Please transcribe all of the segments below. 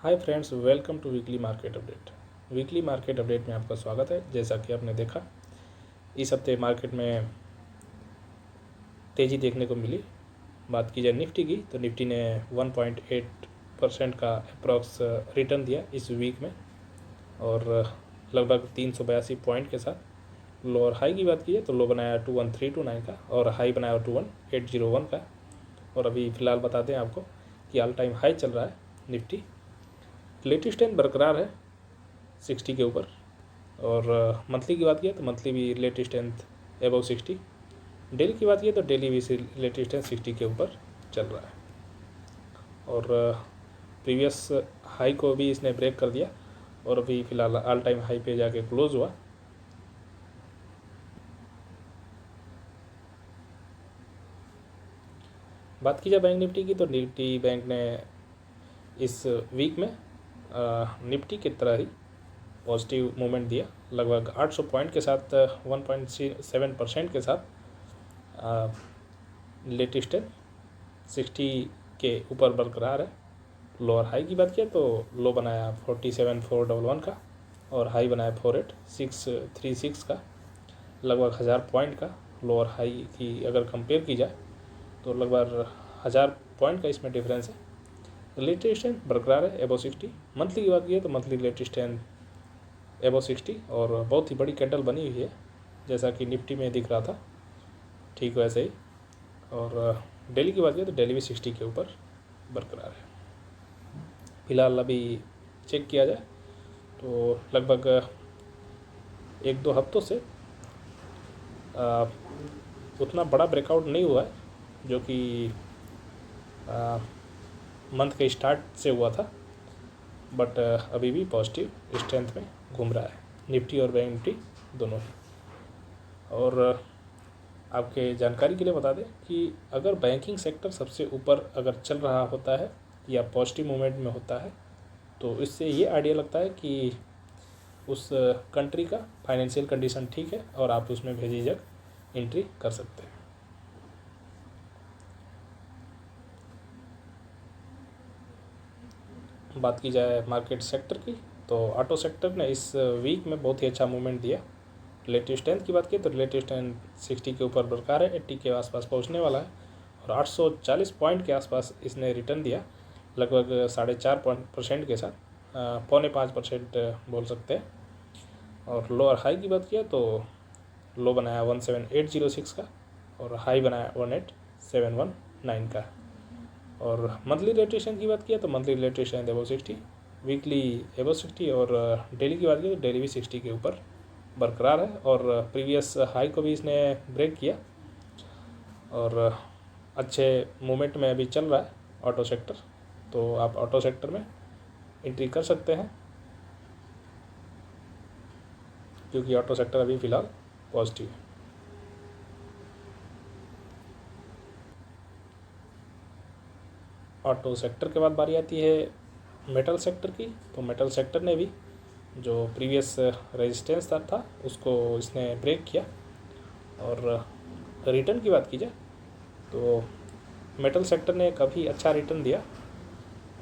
Hi friends, welcome to weekly market update. Weekly market update में आपका स्वागत है। जैसा कि आपने देखा, इस हफ्ते मार्केट में तेज़ी देखने को मिली। बात की जाए निफ्टी की, तो निफ्टी ने 1.8% का अप्रॉक्स रिटर्न दिया इस वीक में और लगभग 382 पॉइंट के साथ। लो और हाई की बात की है तो लो बनाया 21329 का और हाई बनाया 21801 का। और अभी फ़िलहाल बताते हैं आपको कि ऑल टाइम हाई चल रहा है निफ्टी। लेटेस्ट स्ट्रेंथ बरकरार है 60 के ऊपर। और मंथली की बात की तो मंथली भी लेटेस्ट स्ट्रेंथ एबव 60। डेली की बात की तो डेली भी लेटेस्ट स्ट्रेंथ 60 के ऊपर चल रहा है और प्रीवियस हाई को भी इसने ब्रेक कर दिया और अभी फ़िलहाल ऑल टाइम हाई पे जाके क्लोज हुआ। बात की जाए बैंक निफ्टी की तो निफ्टी बैंक ने इस वीक में निफ्टी की तरह ही पॉजिटिव मूवमेंट दिया। लगभग 800 पॉइंट के साथ 1.7% के साथ लेटेस्ट 60 के ऊपर बरकरार है। लोअर हाई की बात किया तो लो बनाया 47,411 का और हाई बनाया 48,636 का। लगभग 1000 पॉइंट का लोअर हाई की अगर कंपेयर की जाए तो लगभग 1000 पॉइंट का इसमें डिफरेंस है। लेटेस्ट स्ट्रेंथ बरकरार है एबो 60। मंथली की बात की तो मंथली लेटेस्ट स्ट्रेंथ एबो 60 और बहुत ही बड़ी कैंडल बनी हुई है, जैसा कि निफ्टी में दिख रहा था ठीक वैसे ही। और डेली की बात की तो डेली भी 60 के ऊपर बरकरार है। फ़िलहाल अभी चेक किया जाए तो लगभग 1-2 हफ्तों से उतना बड़ा ब्रेकआउट नहीं हुआ है जो कि मंथ के स्टार्ट से हुआ था, बट अभी भी पॉजिटिव स्ट्रेंथ में घूम रहा है निफ्टी और बैंक निफ्टी दोनों ही। और आपके जानकारी के लिए बता दें कि अगर बैंकिंग सेक्टर सबसे ऊपर अगर चल रहा होता है या पॉजिटिव मूवमेंट में होता है तो इससे ये आइडिया लगता है कि उस कंट्री का फाइनेंशियल कंडीशन ठीक है और आप उसमें बेझिझक एंट्री कर सकते हैं। बात की जाए मार्केट सेक्टर की तो ऑटो सेक्टर ने इस वीक में बहुत ही अच्छा मूवमेंट दिया। लेटेस्ट स्ट्रेंथ की बात की तो लेटेस्ट स्ट्रेंथ 60 के ऊपर बरकरार है, 80 के आसपास पहुंचने वाला है और 840 पॉइंट के आसपास इसने रिटर्न दिया लगभग 4.5% के साथ, 4.25% बोल सकते हैं। और लोअर हाई की बात किया तो लो बनाया 17806 का और हाई बनाया 18719 का। और मंथली लेटेशन की बात किया तो मंथली लेटेशन एबव 60, वीकली एबव 60 और डेली की बात की तो डेली भी 60 के ऊपर बरकरार है और प्रीवियस हाई को भी इसने ब्रेक किया और अच्छे मूवमेंट में अभी चल रहा है ऑटो सेक्टर। तो आप ऑटो सेक्टर में एंट्री कर सकते हैं क्योंकि ऑटो सेक्टर अभी फ़िलहाल पॉजिटिव है। ऑटो सेक्टर के बाद बारी आती है मेटल सेक्टर की। तो मेटल सेक्टर ने भी जो प्रीवियस रेजिस्टेंस था उसको इसने ब्रेक किया और रिटर्न की बात की जाए तो मेटल सेक्टर ने काफ़ी अच्छा रिटर्न दिया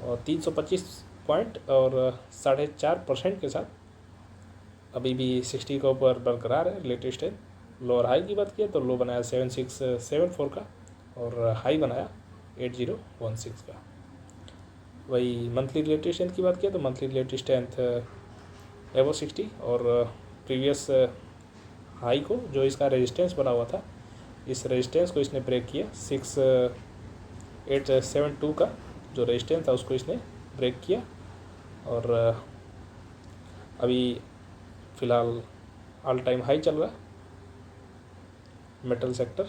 और 325 पॉइंट और 4.5% के साथ अभी भी 60 के ऊपर बरकरार है लेटेस्ट है। लोअर हाई की बात किया तो लो बनाया 7674 का और हाई बनाया 8016 का। वही मंथली रिलेटिव स्ट्रेंथ की बात किया तो मंथली रिलेटिव स्ट्रेंथ एबव 60 और प्रीवियस हाई को जो इसका रेजिस्टेंस बना हुआ था, इस रेजिस्टेंस को इसने ब्रेक किया। 6872 का जो रेजिस्टेंस था उसको इसने ब्रेक किया और अभी फ़िलहाल ऑल टाइम हाई चल रहा है मेटल सेक्टर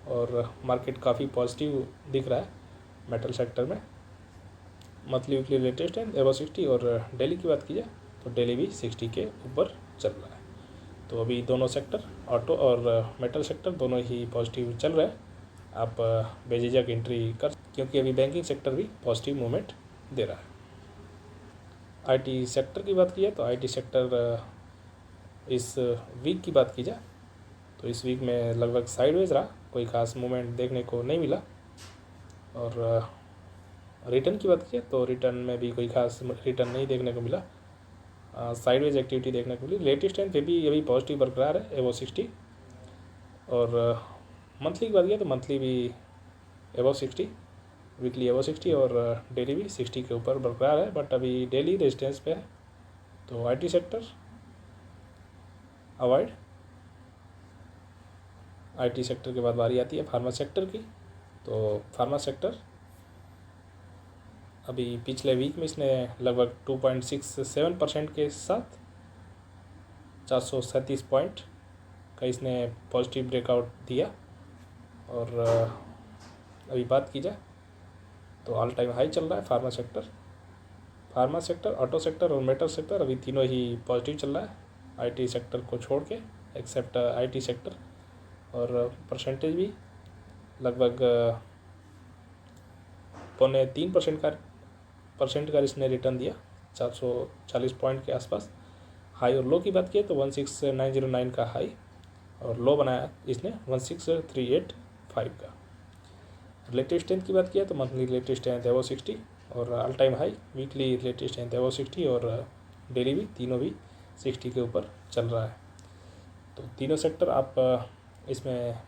और मार्केट काफ़ी पॉजिटिव दिख रहा है मेटल सेक्टर में। मंथली वीकली लेटेस्ट है एबव 60 और डेली की बात की जाए तो डेली भी 60 के ऊपर चल रहा है। तो अभी दोनों सेक्टर ऑटो और मेटल सेक्टर दोनों ही पॉजिटिव चल रहे हैं। आप बेझिझक एंट्री कर, क्योंकि अभी बैंकिंग सेक्टर भी पॉजिटिव मूवमेंट दे रहा है। आईटी सेक्टर की बात की जाए तो आईटी सेक्टर इस वीक की बात की जाए तो इस वीक में लगभग साइडवेज रहा, कोई ख़ास मूवमेंट देखने को नहीं मिला और रिटर्न की बात किया तो रिटर्न में भी कोई खास रिटर्न नहीं देखने को मिला, साइडवेज एक्टिविटी देखने को मिली। लेटेस्ट टाइम पे भी ये भी पॉजिटिव बरकरार है एबो 60। और मंथली की बात किया तो मंथली भी एबो 60, वीकली एबो 60 और डेली भी 60 के ऊपर बरकरार है, बट अभी डेली रेजिस्टेंस पे है। तो IT sector avoid. IT sector के बाद बारी आती है फार्मा सेक्टर की। तो फार्मा सेक्टर अभी पिछले वीक में इसने लगभग 2.67% के साथ 437 पॉइंट का इसने पॉजिटिव ब्रेकआउट दिया। और अभी बात की जाए तो ऑल टाइम हाई चल रहा है फार्मा सेक्टर, ऑटो सेक्टर और मेटल सेक्टर अभी तीनों ही पॉजिटिव चल रहा है, आईटी सेक्टर को छोड़ के, एक्सेप्ट आईटी सेक्टर। और परसेंटेज भी लगभग 0.3% का इसने रिटर्न दिया, 440 पॉइंट के आसपास। हाई और लो की बात की तो 16909 का हाई और लो बनाया इसने 16385 का। रिलेटिव स्ट्रेंथ की बात किया तो मंथली रिलेटिव स्ट्रेंथ एबो 60 और all time high weekly relative strength एबो 60 और डेली भी तीनों भी 60 के ऊपर चल रहा है। तो तीनों सेक्टर आप इसमें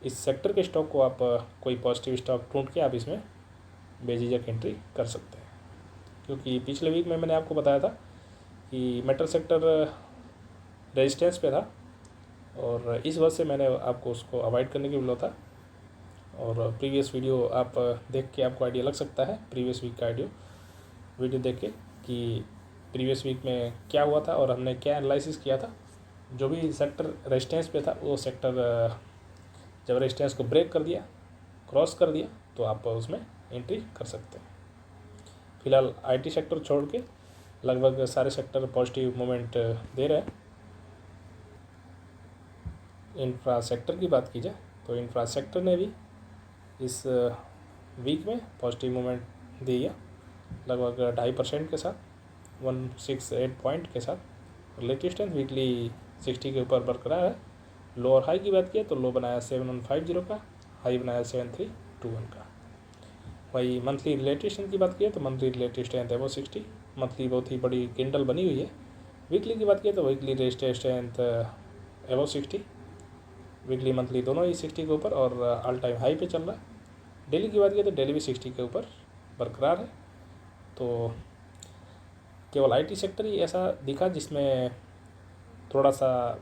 इस सेक्टर के स्टॉक को आप कोई पॉजिटिव स्टॉक ढूंढ के आप इसमें बेझिझक एंट्री कर सकते हैं, क्योंकि पिछले वीक में मैंने आपको बताया था कि मेटल सेक्टर रेजिस्टेंस पे था और इस वजह से मैंने आपको उसको अवॉइड करने के लिए बोला था। और प्रीवियस वीडियो आप देख के आपको आइडिया लग सकता है, प्रीवियस वीक का वीडियो देख के, कि प्रीवियस वीक में क्या हुआ था और हमने क्या एनालिसिस किया था। जो भी सेक्टर रेजिस्टेंस पे था वो सेक्टर जब रेजिस्टेंस को ब्रेक कर दिया, क्रॉस कर दिया, तो आप उसमें एंट्री कर सकते हैं। फिलहाल आईटी सेक्टर छोड़ के लगभग सारे सेक्टर पॉजिटिव मोमेंट दे रहे हैं। इंफ्रा सेक्टर की बात की जाए तो इंफ्रा सेक्टर ने भी इस वीक में पॉजिटिव मोमेंट दिया, लगभग 2.5% के साथ 168 पॉइंट के साथ। लेटेस्ट स्ट्रेंथ वीकली 60 के ऊपर बरकरार है। लो और हाई की बात किया तो लो बनाया 7150 का, हाई बनाया 7321 का। वही मंथली रिलेटिव स्ट्रेंथ की बात किया तो मंथली रिलेटिव स्ट्रेंथ एबो 60, मंथली बहुत ही बड़ी कैंडल बनी हुई है। वीकली की बात किया तो वीकली रिलेटिव स्ट्रेंथ एबो 60, वीकली मंथली दोनों ही 60 के ऊपर और ऑल टाइम हाई पे चल रहा है। डेली की बात किया तो डेली भी 60 के ऊपर बरकरार है। तो केवल आईटी सेक्टर ही ऐसा दिखा जिसमें थोड़ा सा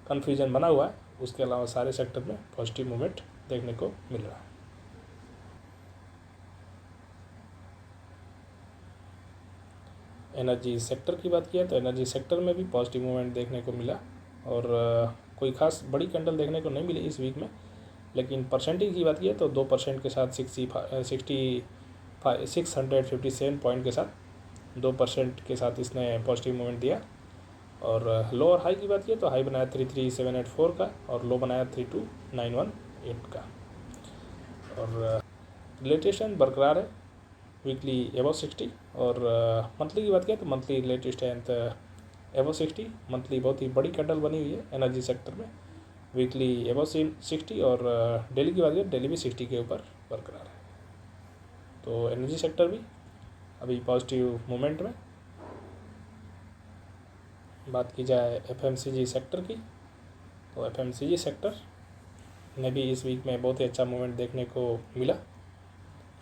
कन्फ्यूजन बना हुआ है, उसके अलावा सारे सेक्टर में पॉजिटिव मूवमेंट देखने को मिल रहा है। एनर्जी सेक्टर की बात किया तो एनर्जी सेक्टर में भी पॉजिटिव मूवमेंट देखने को मिला और कोई खास बड़ी कैंडल देखने को नहीं मिली इस वीक में। लेकिन परसेंटेज की बात किया तो 2% के साथ 657 पॉइंट के साथ 2% के साथ इसने पॉजिटिव मूवमेंट दिया। और लो और हाई की बात किया तो हाई बनाया 33784 का और लो बनाया 32918 का। और रिलेटेशन बरकरार है, वीकली एबो 60 और मंथली की बात किया तो मंथली रिलेटिव स्ट्रेंथ एबो 60, मंथली बहुत ही बड़ी कैंडल बनी हुई है एनर्जी सेक्टर में, वीकली एबो 60 और डेली की बात किया डेली भी 60 के ऊपर बरकरार है। तो एनर्जी सेक्टर भी अभी पॉजिटिव मोमेंट में। बात की जाए एफएमसीजी सेक्टर की तो एफएमसीजी सेक्टर ने भी इस वीक में बहुत ही अच्छा मूवमेंट देखने को मिला,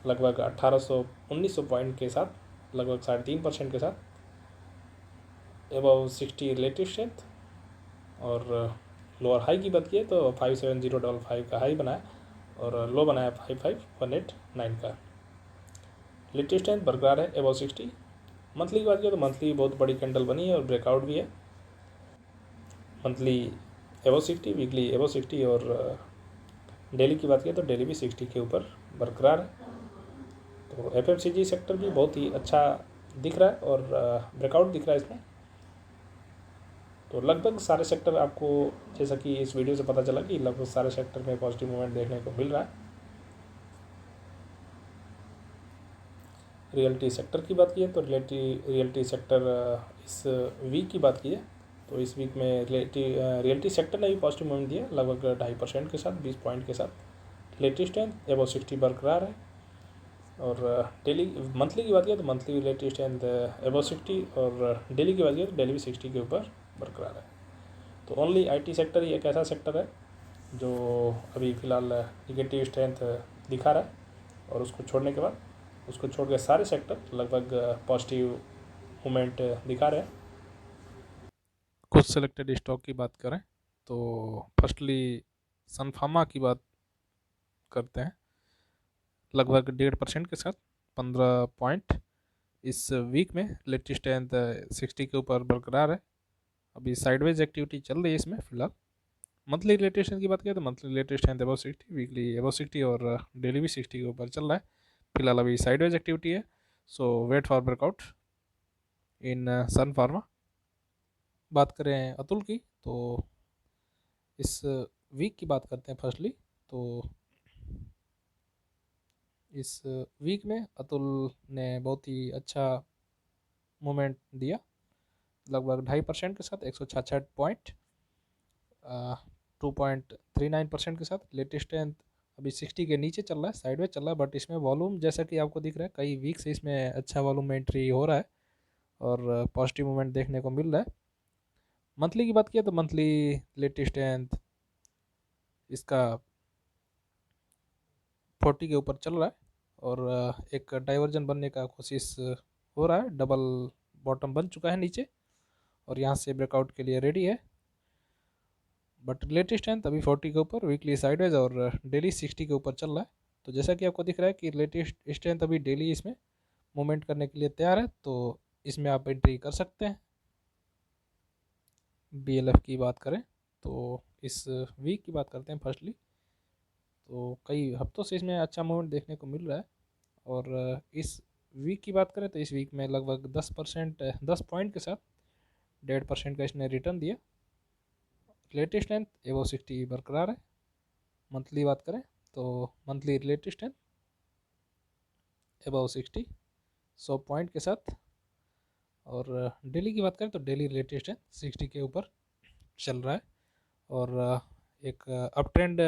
लगभग 1900 पॉइंट के साथ, लगभग 3.5% के साथ एबव 60 रिलेटिव स्ट्रेंथ। और लोअर हाई की बात की तो 57055 का हाई बनाया और लो बनाया 55189 का। रिलेटिव स्ट्रेंथ बरकरार है एबव 60। मंथली की बात की तो मंथली बहुत बड़ी कैंडल बनी है और ब्रेकआउट भी है, मंथली एबव 60, वीकली एबव 60 और डेली की बात की तो डेली भी 60 के ऊपर बरकरार है। तो एफएमसीजी सेक्टर भी बहुत ही अच्छा दिख रहा है और ब्रेकआउट दिख रहा है इसमें। तो लगभग सारे सेक्टर आपको, जैसा कि इस वीडियो से पता चला कि लगभग सारे सेक्टर में पॉजिटिव मूवमेंट देखने को मिल रहा है। रियल्टी सेक्टर की बात की तो रियल्टी सेक्टर इस वीक की बात की है तो इस वीक में रियल्टी सेक्टर ने भी पॉजिटिव मूवमेंट दिया, लगभग 2.5% के साथ 20 पॉइंट के साथ। रिलेटिव स्ट्रेंथ एबव 60 बरकरार है और डेली मंथली की बात करें तो मंथली भी लेटेस्ट स्ट्रेंथ एबव 60 और डेली की बात करें तो डेली भी 60 के ऊपर बरकरार है। तो ओनली आईटी सेक्टर ही एक ऐसा सेक्टर है जो अभी फ़िलहाल निगेटिव स्ट्रेंथ दिखा रहा है, और उसको छोड़ने के बाद उसको छोड़ के सारे सेक्टर लगभग पॉजिटिव मूवमेंट दिखा रहे हैं। कुछ सेलेक्टेड स्टॉक की बात करें तो फर्स्टली सन फार्मा की बात करते हैं। लगभग 1.5% के साथ 15 पॉइंट इस वीक में लेटेस्ट स्ट्रेंथ 60 के ऊपर बरकरार है। अभी साइडवेज एक्टिविटी चल रही है इसमें फिलहाल। मंथली रिलेटेशन की बात करें तो monthly related strength above 60, weekly above 60 और डेली भी 60 के ऊपर चल रहा है। फिलहाल अभी साइडवेज एक्टिविटी है, so wait for breakout in Sun Pharma. बात करें अतुल की तो इस वीक की बात करते हैं फर्स्टली। तो इस वीक में अतुल ने बहुत ही अच्छा मूवमेंट दिया, लगभग 2.5% के साथ 166 पॉइंट, 2.39% के साथ। लेटेस्ट स्ट्रेंथ अभी 60 के नीचे चल रहा है, साइडवेज चल रहा है, बट इसमें वॉल्यूम जैसा कि आपको दिख रहा है कई वीक से इसमें अच्छा वॉल्यूम एंट्री हो रहा है और पॉजिटिव मूवमेंट देखने को मिल रहा है। मंथली की बात किया तो मंथली लेटेस्ट स्ट्रेंथ इसका 40 के ऊपर चल रहा है और एक डाइवर्जन बनने का कोशिश हो रहा है, डबल बॉटम बन चुका है नीचे और यहाँ से ब्रेकआउट के लिए रेडी है। बट लेटेस्ट स्ट्रेंथ अभी 40 के ऊपर, वीकली साइडवेज और डेली 60 के ऊपर चल रहा है। तो जैसा कि आपको दिख रहा है कि लेटेस्ट स्ट्रेंथ अभी डेली इसमें मूवमेंट करने के लिए तैयार है, तो इसमें आप एंट्री कर सकते हैं। BLF की बात करें तो इस वीक की बात करते हैं फर्स्टली। तो कई हफ्तों से इसमें अच्छा मूवमेंट देखने को मिल रहा है और इस वीक की बात करें तो इस वीक में लगभग 10 पॉइंट के साथ 1.5% का इसने रिटर्न दिया। लेटेस्ट स्ट्रेंथ एबव 60 बरकरार है। मंथली बात करें तो monthly related strength above 60 100 point के साथ, और डेली की बात करें तो डेली रिलेटेड स्ट्रेंथ 60 के ऊपर चल रहा है और एक अप ट्रेंड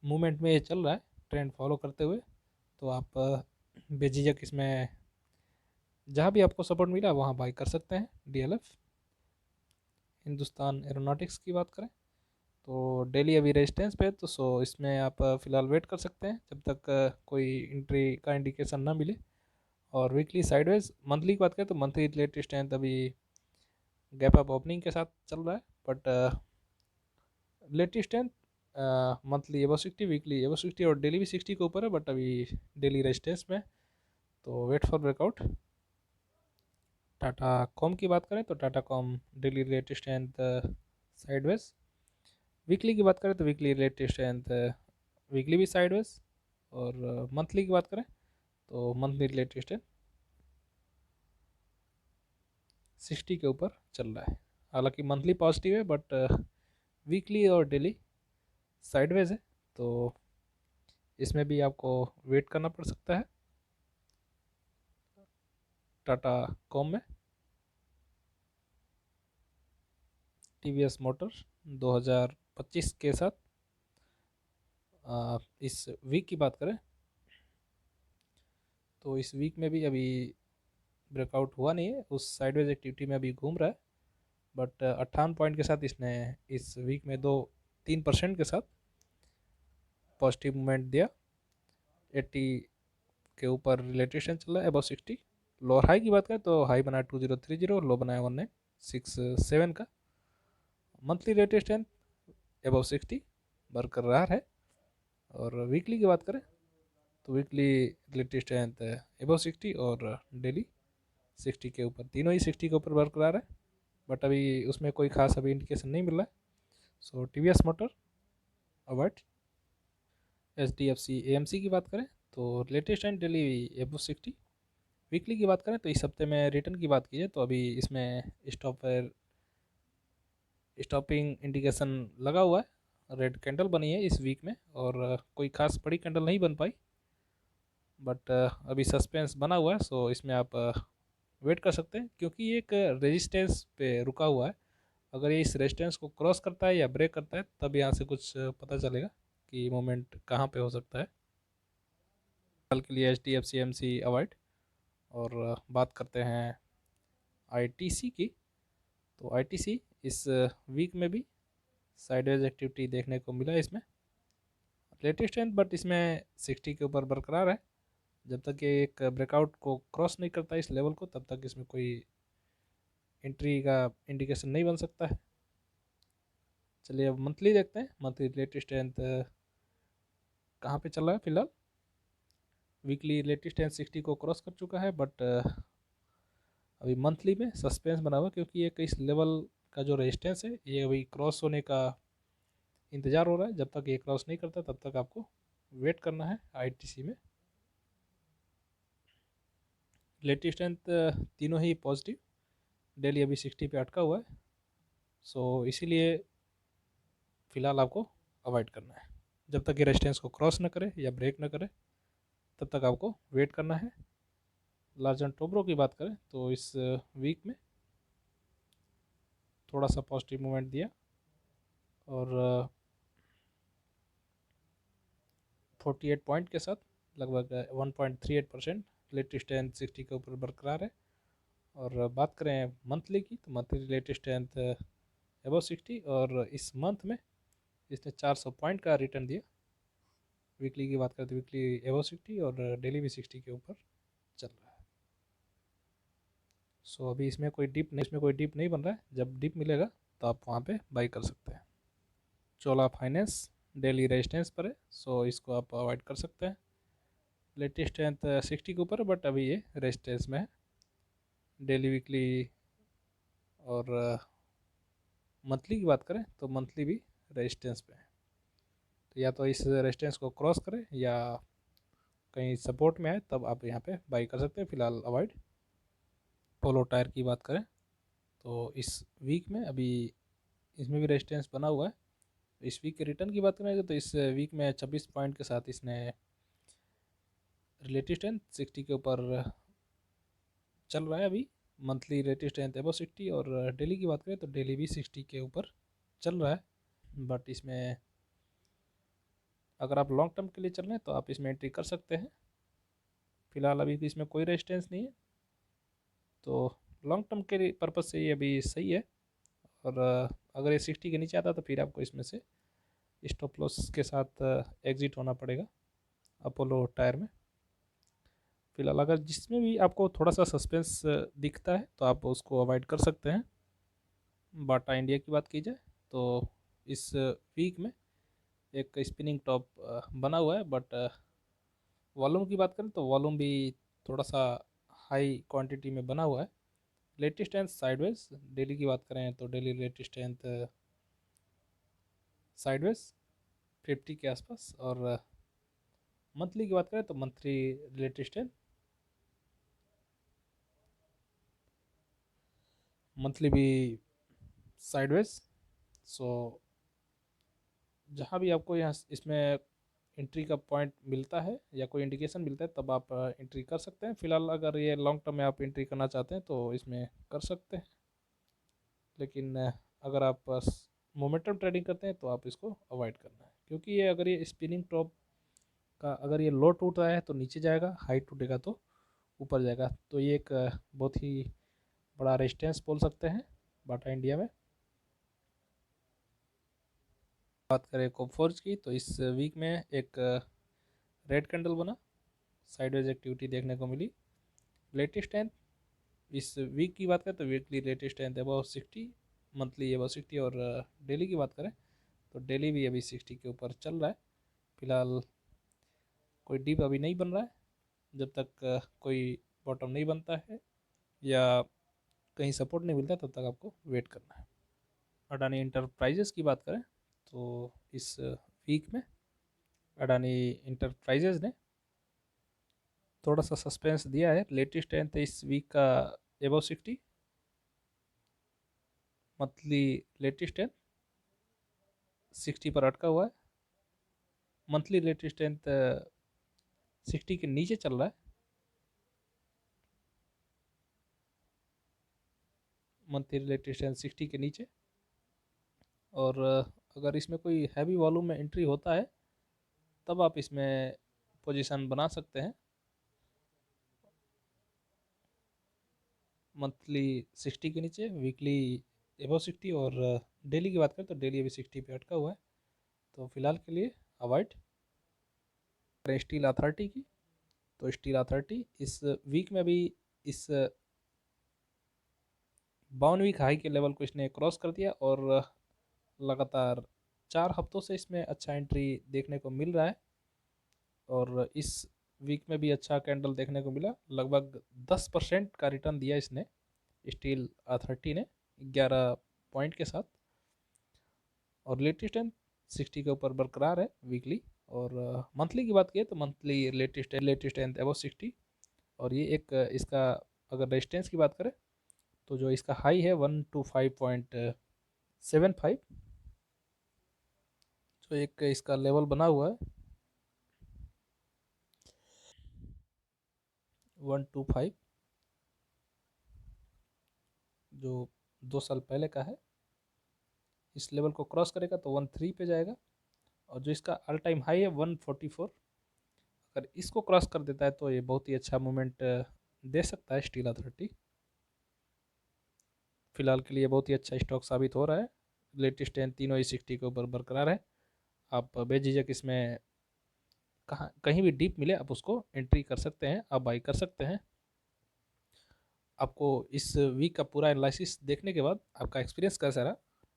मूवमेंट में ये चल रहा है, ट्रेंड फॉलो करते हुए। तो आप बेझिझक इसमें जहाँ भी आपको सपोर्ट मिला वहाँ बाई कर सकते हैं। DLF हिंदुस्तान एरोनॉटिक्स की बात करें तो डेली अभी रेजिस्टेंस पे है, तो सो इसमें आप फ़िलहाल वेट कर सकते हैं जब तक कोई एंट्री का इंडिकेशन ना मिले। और वीकली साइडवेज मंथली की बात करें तो मंथली रिलेटेड स्ट्रेंथ अभी गैप अप ओपनिंग के साथ चल रहा है, but latest strength monthly above 60, weekly above 60 और डेली भी 60 के ऊपर है, बट अभी डेली रेजिस्टेंस में, तो wait for breakout. Tata comm की बात करें तो Tata comm daily related strength sideways. Weekly की बात करें तो वीकली रिलेटेड स्ट्रेंथ वीकली भी साइडवेज, और मंथली की बात करें तो मंथली रिलेटेड स्ट्रेंथ 60 के ऊपर चल रहा है। हालांकि मंथली पॉजिटिव है बट वीकली और डेली साइडवेज है, तो इसमें भी आपको वेट करना पड़ सकता है। टाटा कॉम में TVS मोटर 2025 के साथ इस वीक की बात करें तो इस वीक में भी अभी ब्रेकआउट हुआ नहीं है, उस साइडवेज एक्टिविटी में अभी घूम रहा है, बट 58 पॉइंट के साथ इसने इस वीक में 3% के साथ पॉजिटिव मूवमेंट दिया। 80 के ऊपर रिलेटेशन चल रहा है, अबव 60। लोअर हाई की बात करें तो हाई बनाया 2030, लो बनाया 1967 का। मंथली रेटेड स्ट्रेंथ अबव 60 बरकरार है। और वीकली की बात करें तो वीकली रिलेटेड स्ट्रेंथ अबव 60 और डेली 60 के ऊपर, तीनों ही 60 के ऊपर बरकरार है, बट अभी उसमें कोई खास अभी इंडिकेशन नहीं मिल रहा है। सो TVS motor avoid. HDFC AMC की बात करें तो latest and daily above 60। Weekly की बात करें तो इस हफ्ते में रिटर्न की बात कीजिए तो अभी इसमें स्टॉपिंग इंडिकेशन लगा हुआ है, रेड कैंडल बनी है इस वीक में और कोई खास बड़ी कैंडल नहीं बन पाई, बट अभी सस्पेंस बना हुआ है, सो इसमें आप वेट कर सकते हैं क्योंकि ये एक रेजिस्टेंस पे रुका हुआ है। अगर ये इस रेजिस्टेंस को क्रॉस करता है या ब्रेक करता है तब यहाँ से कुछ पता चलेगा कि मोमेंट कहाँ पे हो सकता है। कल के लिए HDFC AMC अवॉइड। और बात करते हैं ITC की। तो ITC इस वीक में भी साइडवेज एक्टिविटी देखने को मिला इसमें लेटेस्ट है, बट इसमें 60 के ऊपर बरकरार है। जब तक ये एक ब्रेकआउट को क्रॉस नहीं करता इस लेवल को, तब तक इसमें कोई एंट्री का इंडिकेशन नहीं बन सकता है। चलिए अब मंथली देखते हैं। मंथली लेटेस्ट स्ट्रेंथ कहाँ पे चल रहा है फिलहाल। वीकली लेटेस्ट स्ट्रेंथ 60 को क्रॉस कर चुका है, बट अभी मंथली में सस्पेंस बना हुआ, क्योंकि एक इस लेवल का जो रेजिस्टेंस है ये अभी क्रॉस होने का इंतज़ार हो रहा है। जब तक ये क्रॉस नहीं करता तब तक आपको वेट करना है ITC में। लेटेस्ट स्ट्रेंथ तीनों ही पॉजिटिव। डेली अभी 60 पे अटका हुआ है, सो इसीलिए फ़िलहाल आपको अवॉइड करना है। जब तक ये रेजिस्टेंस को क्रॉस ना करे या ब्रेक ना करे तब तक आपको वेट करना है। लार्ज एंड टोब्रो की बात करें तो इस वीक में थोड़ा सा पॉजिटिव मूवमेंट दिया और 48 पॉइंट के साथ लगभग 1.38% लेटेस्ट स्ट्रेंथ 60 के ऊपर बरकरार है। और बात करें मंथली की तो मंथली लेटेस्ट स्ट्रेंथ अबव 60 और इस मंथ में इसने 400 पॉइंट का रिटर्न दिया। वीकली की बात करें तो वीकली अबव 60 और डेली भी 60 के ऊपर चल रहा है। सो अभी इसमें कोई डिप नहीं बन रहा है। जब डिप मिलेगा तो आप वहाँ पे बाई कर सकते हैं। चोला फाइनेंस डेली रेजिस्टेंस पर है, सो इसको आप अवॉइड कर सकते हैं। लेटेस्ट स्ट्रेंथ 60 के ऊपर है, बट अभी ये रेजिस्टेंस में है डेली वीकली। और मंथली की बात करें तो मंथली भी रेजिस्टेंस पे है। तो या तो इस रेजिस्टेंस को क्रॉस करें या कहीं सपोर्ट में आए तब आप यहाँ पे बाई कर सकते हैं। फिलहाल अवॉइड। पोलो टायर की बात करें तो इस वीक में अभी इसमें भी रेजिस्टेंस बना हुआ है। इस वीक के रिटर्न की बात करेंगे तो इस वीक में 26 पॉइंट के साथ इसने रिलेटिव स्ट्रेंथ 60 के ऊपर चल रहा है। अभी मंथली रिलेटिव स्ट्रेंथ अबव 60 और डेली की बात करें तो डेली भी 60 के ऊपर चल रहा है। बट इसमें अगर आप लॉन्ग टर्म के लिए चल रहे हैं तो आप इसमें एंट्री कर सकते हैं। फिलहाल अभी भी इसमें कोई रेजिस्टेंस नहीं है, तो लॉन्ग टर्म के पर्पज़ से ये अभी सही है। और अगर ये 60 के नीचे आता तो फिर आपको इसमें से स्टॉप लॉस के साथ एग्जिट होना पड़ेगा अपोलो टायर में। फिलहाल अगर जिसमें भी आपको थोड़ा सा सस्पेंस दिखता है तो आप उसको अवॉइड कर सकते हैं। बाटा इंडिया की बात की जाए तो इस वीक में एक स्पिनिंग टॉप बना हुआ है, बट वॉल्यूम की बात करें तो वॉल्यूम भी थोड़ा सा हाई क्वांटिटी में बना हुआ है। Latest strength sideways. डेली की बात करें तो डेली लेटेस्ट स्ट्रेंथ साइडवेज 50 के आसपास। और मंथली की बात करें तो मंथली लेटेस्ट स्ट्रेंथ मंथली भी साइडवेज। सो जहाँ भी आपको यहाँ इसमें एंट्री का पॉइंट मिलता है या कोई इंडिकेशन मिलता है तब आप एंट्री कर सकते हैं। फिलहाल अगर ये लॉन्ग टर्म में आप एंट्री करना चाहते हैं तो इसमें कर सकते हैं, लेकिन अगर आप मोमेंटम ट्रेडिंग करते हैं तो आप इसको अवॉइड करना है, क्योंकि ये अगर ये स्पिनिंग टॉप का अगर ये लो टूट रहा है तो नीचे जाएगा, हाई टूटेगा तो ऊपर जाएगा। तो ये एक बहुत ही बड़ा रेजिस्टेंस बोल सकते हैं बाटा इंडिया में। बात करें कोफोर्ज की तो इस वीक में एक रेड कैंडल बना, साइडवेज एक्टिविटी देखने को मिली। लेटेस्ट स्ट्रेंथ इस वीक की बात करें तो weekly latest strength above 60, monthly above 60 और डेली की बात करें तो डेली भी अभी 60 के ऊपर चल रहा है। फिलहाल कोई डीप अभी नहीं बन रहा है। जब तक कोई बॉटम नहीं बनता है या कहीं सपोर्ट नहीं मिलता तब तक आपको वेट करना है। अडानी इंटरप्राइजेस की बात करें तो इस वीक में अडानी इंटरप्राइजेस ने थोड़ा सा सस्पेंस दिया है। लेटेस्ट स्ट्रेंथ इस वीक का अबव 60, मंथली लेटेस्ट स्ट्रेंथ 60 पर अटका हुआ है। मंथली लेटेस्ट स्ट्रेंथ 60 के नीचे चल रहा है। मंथली लेटेस्ट स्ट्रेंथ 60 के नीचे। और अगर इसमें कोई हैवी वॉल्यूम में एंट्री होता है तब आप इसमें पोजीशन बना सकते हैं। मंथली 60 के नीचे, वीकली एबव 60, और डेली की बात करें तो डेली अभी 60 पे अटका हुआ है। तो फिलहाल के लिए अवॉइड करें स्टील अथॉरिटी की। तो स्टील अथॉरिटी इस वीक में भी इस 52वीं हाई के लेवल को इसने क्रॉस कर दिया, और लगातार 4 हफ्तों से इसमें अच्छा एंट्री देखने को मिल रहा है। और इस वीक में भी अच्छा कैंडल देखने को मिला, लगभग 10% का रिटर्न दिया इसने स्टील अथॉरिटी ने 11 पॉइंट के साथ। और लेटेस्ट एंड 60 के ऊपर बरकरार है वीकली। और मंथली की बात करें तो मंथली लेटेस्ट एंड अबव 60। और ये एक इसका अगर रेजिस्टेंस की बात करें तो जो इसका हाई है 125.75, जो एक इसका लेवल बना हुआ है 125, जो 2 साल पहले का है। इस लेवल को क्रॉस करेगा तो 13 पे जाएगा। और जो इसका ऑल टाइम हाई है 144, अगर इसको क्रॉस कर देता है तो ये बहुत ही अच्छा मूवमेंट दे सकता है स्टील अथॉरिटी। फिलहाल के लिए बहुत ही अच्छा स्टॉक साबित हो रहा है। लेटेस्ट एंड तीनों ही 60 के ऊपर बरकरार है। आप बेझिझक इसमें कहीं भी डीप मिले आप उसको एंट्री कर सकते हैं, आप बाई कर सकते हैं। आपको इस वीक का पूरा एनालिसिस देखने के बाद आपका एक्सपीरियंस कैसा रहा,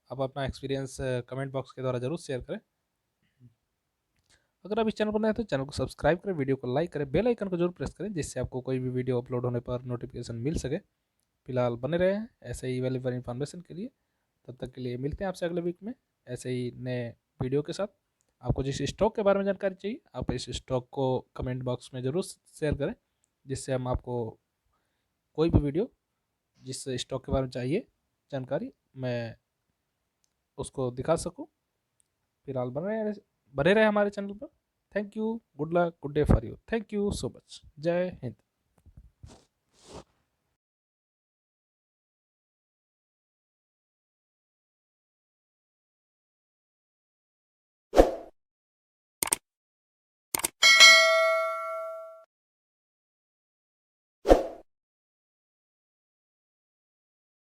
आप अपना एक्सपीरियंस कमेंट बॉक्स के द्वारा जरूर शेयर करें। अगर आप इस चैनल पर नए हैं तो चैनल को सब्सक्राइब करें, वीडियो को लाइक करें, बेल आइकन को जरूर प्रेस करें, जिससे आपको कोई भी वीडियो अपलोड होने पर नोटिफिकेशन मिल सके। फिलहाल बने रहे हैं ऐसे ही वैल्यूएबल इन्फॉर्मेशन के लिए। तब तक के लिए मिलते हैं आपसे अगले वीक में ऐसे ही नए वीडियो के साथ। आपको जिस स्टॉक के बारे में जानकारी चाहिए आप इस स्टॉक को कमेंट बॉक्स में ज़रूर शेयर करें, जिससे हम आपको कोई भी वीडियो जिस स्टॉक के बारे में चाहिए जानकारी मैं उसको दिखा सकूं। फिलहाल बने रहे हमारे चैनल पर। Thank you, good luck, good day for you, thank you so much, जय हिंद।